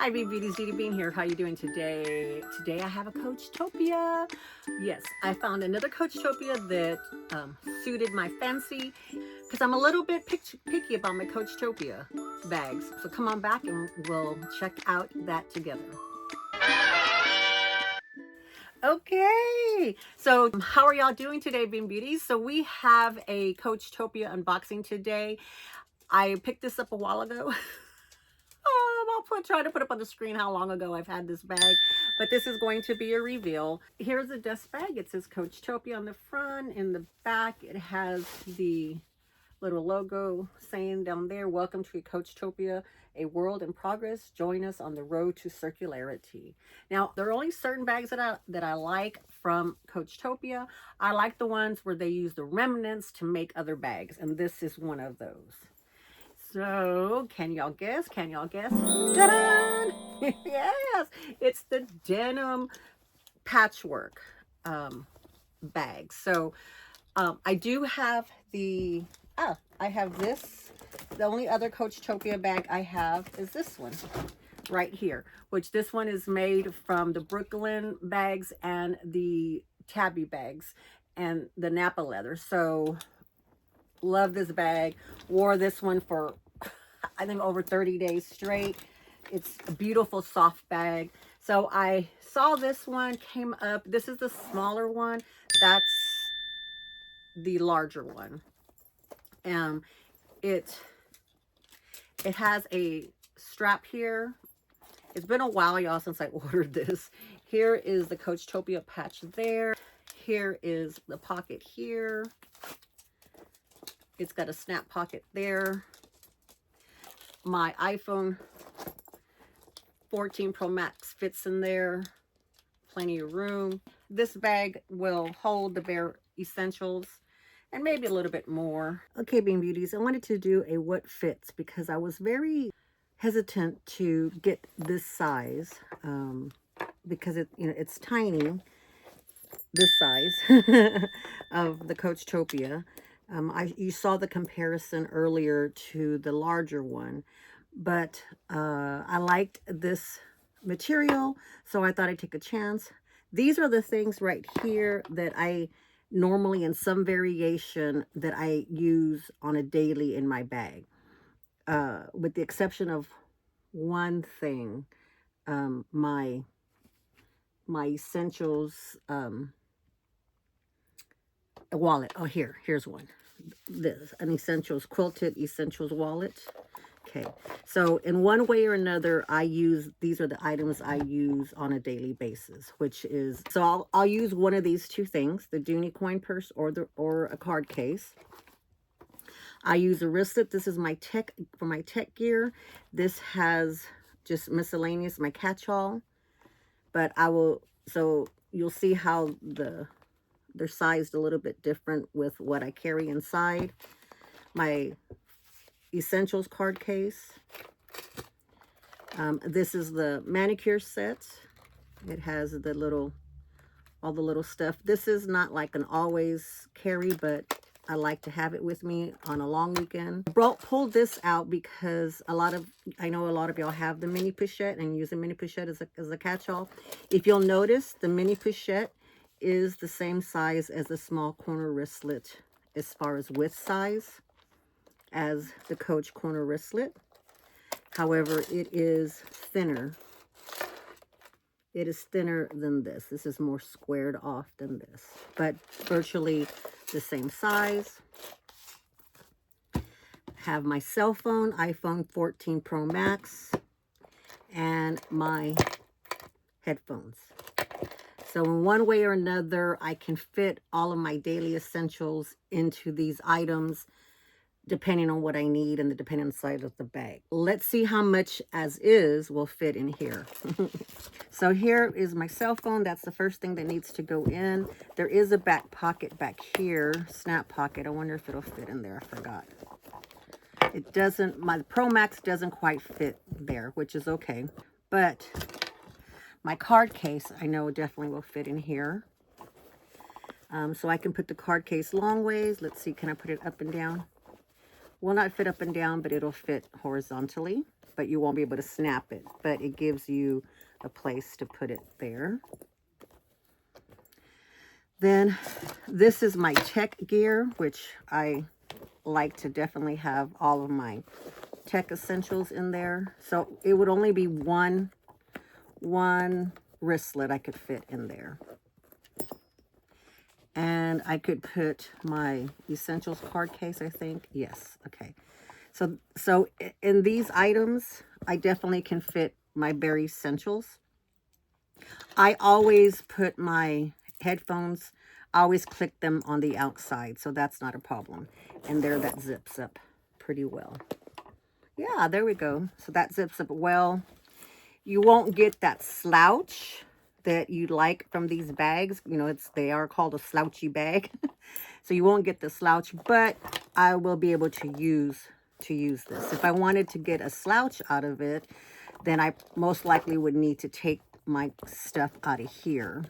Hi, Beauties, Dee Bean here. How you doing today? Today I have a Coachtopia. Yes, I found another Coachtopia that suited my fancy because I'm a little bit picky about my Coachtopia bags. So come on back and we'll check out that together. Okay, so how are y'all doing today, Bean Beauties? So we have a Coachtopia unboxing today. I picked this up a while ago. Try to put up on the screen how long ago I've had this bag, but this is going to be a reveal. Here's a dust bag. It says Coachtopia on the front. In the back, it has the little logo saying down there, welcome to Coachtopia, a world in progress. Join us on the road to circularity. Now, there are only certain bags that I like from Coachtopia. I like the ones where they use the remnants to make other bags, and this is one of those. So, can y'all guess? Can y'all guess? Ta-da! Yes, it's the denim patchwork bag. So, I do have I have this. The only other Coachtopia bag I have is this one right here, which this one is made from the Brooklyn bags and the Tabby bags and the Napa leather. So, love this bag. Wore this one for I think over 30 days straight. It's a beautiful soft bag. So I saw this one came up. This is the smaller one. That's the larger one. It has a strap here. It's been a while, y'all, since I ordered this. Here is the Coachtopia patch there. Here is the pocket here. It's got a snap pocket there. My iPhone 14 Pro Max fits in there. Plenty of room. This bag will hold the bare essentials and maybe a little bit more. Okay, Bean Beauties, I wanted to do a what fits because I was very hesitant to get this size because it's tiny, this size of the Coachtopia. You saw the comparison earlier to the larger one, but I liked this material, so I thought I'd take a chance. These are the things right here that I normally, in some variation, that I use on a daily in my bag, with the exception of one thing, my essentials wallet. Oh, here's one. This an essentials quilted essentials wallet. Okay, so in one way or another, these are the items I use on a daily basis, which is, so I'll use one of these two things, the Dooney coin purse or a card case. I use a wristlet. This is my tech gear. This has just miscellaneous, my catch-all, but so you'll see how they're sized a little bit different with what I carry inside. My essentials card case. This is the manicure set. It has all the little stuff. This is not like an always carry, but I like to have it with me on a long weekend. I pulled this out because I know a lot of y'all have the mini pochette and use a mini pochette as a catch-all. If you'll notice, the mini pochette is the same size as the small corner wristlet as far as width size as the Coach corner wristlet. However, it is thinner. It is thinner than this. This is more squared off than this, but virtually the same size. Have my cell phone, iPhone 14 Pro Max, and my headphones. So in one way or another, I can fit all of my daily essentials into these items, depending on what I need and depending on the size of the bag. Let's see how much as is will fit in here. So here is my cell phone. That's the first thing that needs to go in. There is a back pocket back here, snap pocket. I wonder if it'll fit in there. I forgot. It doesn't, my Pro Max doesn't quite fit there, which is okay. But my card case, I know definitely will fit in here. So I can put the card case long ways. Let's see, can I put it up and down? Will not fit up and down, but it'll fit horizontally. but you won't be able to snap it. But it gives you a place to put it there. Then this is my tech gear, which I like to definitely have all of my tech essentials in there. So it would only be one wristlet I could fit in there. And I could put my essentials card case, I think. Yes, okay. So in these items, I definitely can fit my bare essentials. I always put my headphones, I always click them on the outside, so that's not a problem. And there, that zips up pretty well. Yeah, there we go. So that zips up well. You won't get that slouch that you like from these bags. You know, they are called a slouchy bag. So you won't get the slouch, but I will be able to use this. If I wanted to get a slouch out of it, then I most likely would need to take my stuff out of here.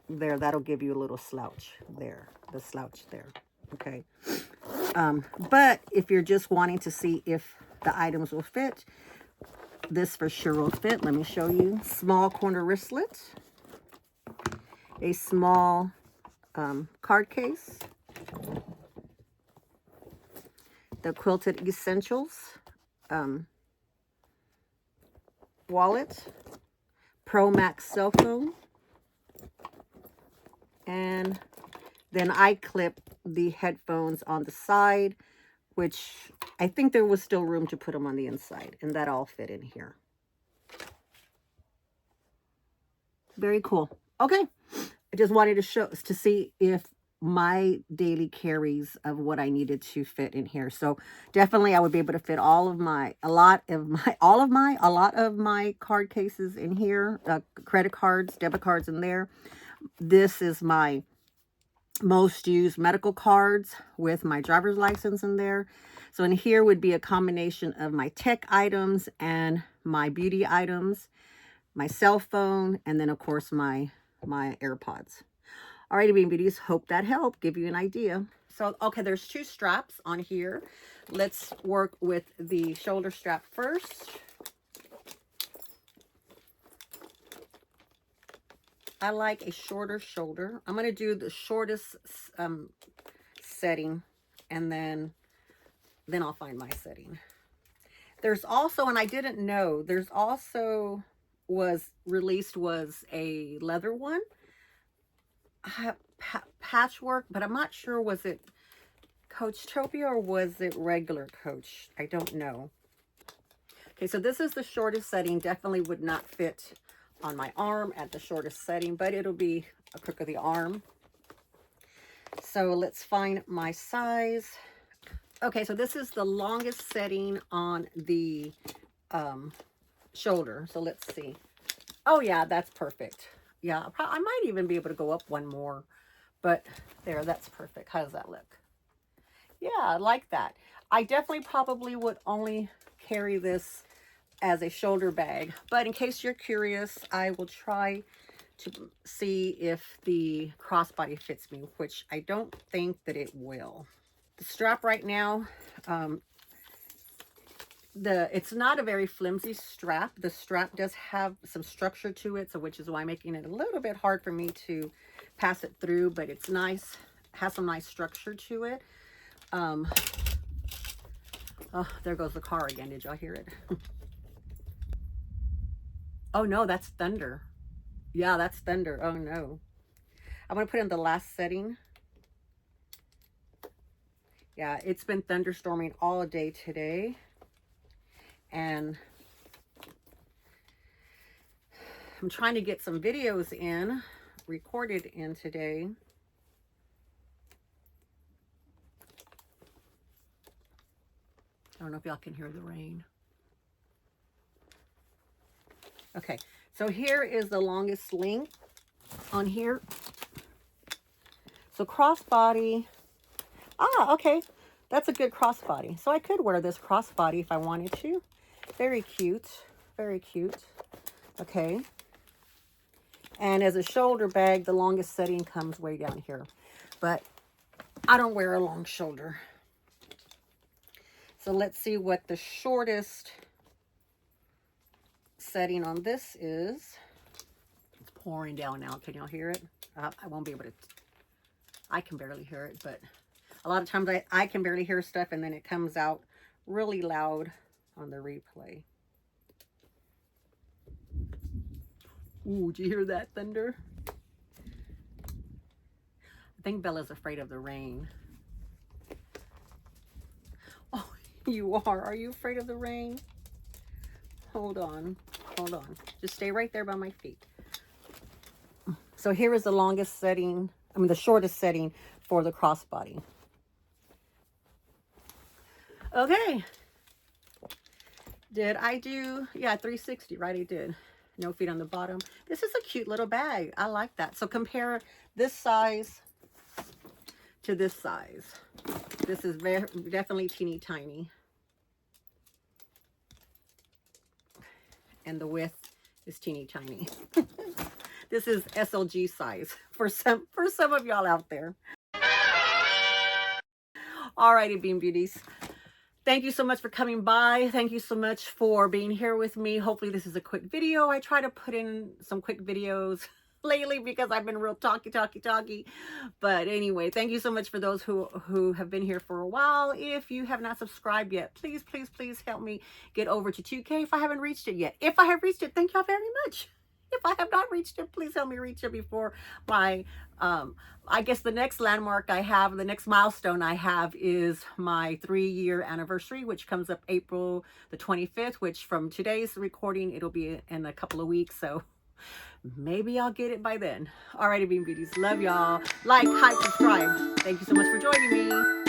There, that'll give you a little slouch there, the slouch there, okay? But if you're just wanting to see if the items will fit, this for sure will fit. Let me show you. Small corner wristlet, a small card case, the Quilted Essentials wallet, Pro Max cell phone, and then I clip the headphones on the side, which I think there was still room to put them on the inside, and that all fit in here. Very cool. Okay, I just wanted to see if my daily carries of what I needed to fit in here. So definitely I would be able to fit a lot of my card cases in here, credit cards, debit cards in there. This is my most used medical cards with my driver's license in there. So in here would be a combination of my tech items and my beauty items, my cell phone, and then of course my AirPods. Alrighty, Bean Beauties, hope that helped give you an idea. So, okay, there's two straps on here. Let's work with the shoulder strap first. I like a shorter shoulder. I'm going to do the shortest setting, and then I'll find my setting. There's also, and I didn't know, there's also was a leather one. Patchwork, but I'm not sure, was it Coachtopia or was it regular Coach? I don't know. Okay, so this is the shortest setting. Definitely would not fit on my arm at the shortest setting, but it'll be a crook of the arm. So let's find my size. Okay, so this is the longest setting on the shoulder. So let's see. Oh yeah, that's perfect. Yeah, I might even be able to go up one more, but there, that's perfect. How does that look? Yeah, I like that. I definitely probably would only carry this as a shoulder bag, but in case you're curious, I will try to see if the crossbody fits me, which I don't think that it will. The strap right now, it's not a very flimsy strap. The strap does have some structure to it, so which is why I'm making it a little bit hard for me to pass it through, but it's nice, has some nice structure to it. Oh, there goes the car again. Did y'all hear it? Oh no, that's thunder. Yeah, that's thunder. Oh no. I'm going to put in the last setting. Yeah, it's been thunderstorming all day today. And I'm trying to get some videos recorded in today. I don't know if y'all can hear the rain. Okay, so here is the longest length on here. So crossbody. Ah, okay. That's a good crossbody. So I could wear this crossbody if I wanted to. Very cute. Very cute. Okay. And as a shoulder bag, the longest setting comes way down here. But I don't wear a long shoulder. So let's see what the shortest setting on this is. It's pouring down now. Can y'all hear it? I won't be able to. I can barely hear it, but a lot of times I can barely hear stuff and then it comes out really loud on the replay. Ooh, did you hear that thunder? I think Bella's afraid of the rain. Oh, you are. Are you afraid of the rain? Hold on. Hold on. Just stay right there by my feet. So here is the longest setting, the shortest setting for the crossbody. Okay. Did I do, yeah, 360, right? I did. No feet on the bottom. This is a cute little bag. I like that. So compare this size to this size. This is definitely teeny tiny. And the width is teeny tiny. This is SLG size for some of y'all out there. Alrighty, Bean Beauties. Thank you so much for coming by. Thank you so much for being here with me. Hopefully this is a quick video. I try to put in some quick videos lately because I've been real talky. But anyway, thank you so much for those who have been here for a while. If you have not subscribed yet, please help me get over to 2K if I haven't reached it yet. If I have reached it, thank y'all very much. If I have not reached it, please help me reach it before my, I guess the next landmark I have, the next milestone I have is my 3-year anniversary, which comes up April the 25th, which from today's recording, it'll be in a couple of weeks. So maybe I'll get it by then. Alrighty, Bean Beauties. Love y'all. Like, subscribe. Thank you so much for joining me.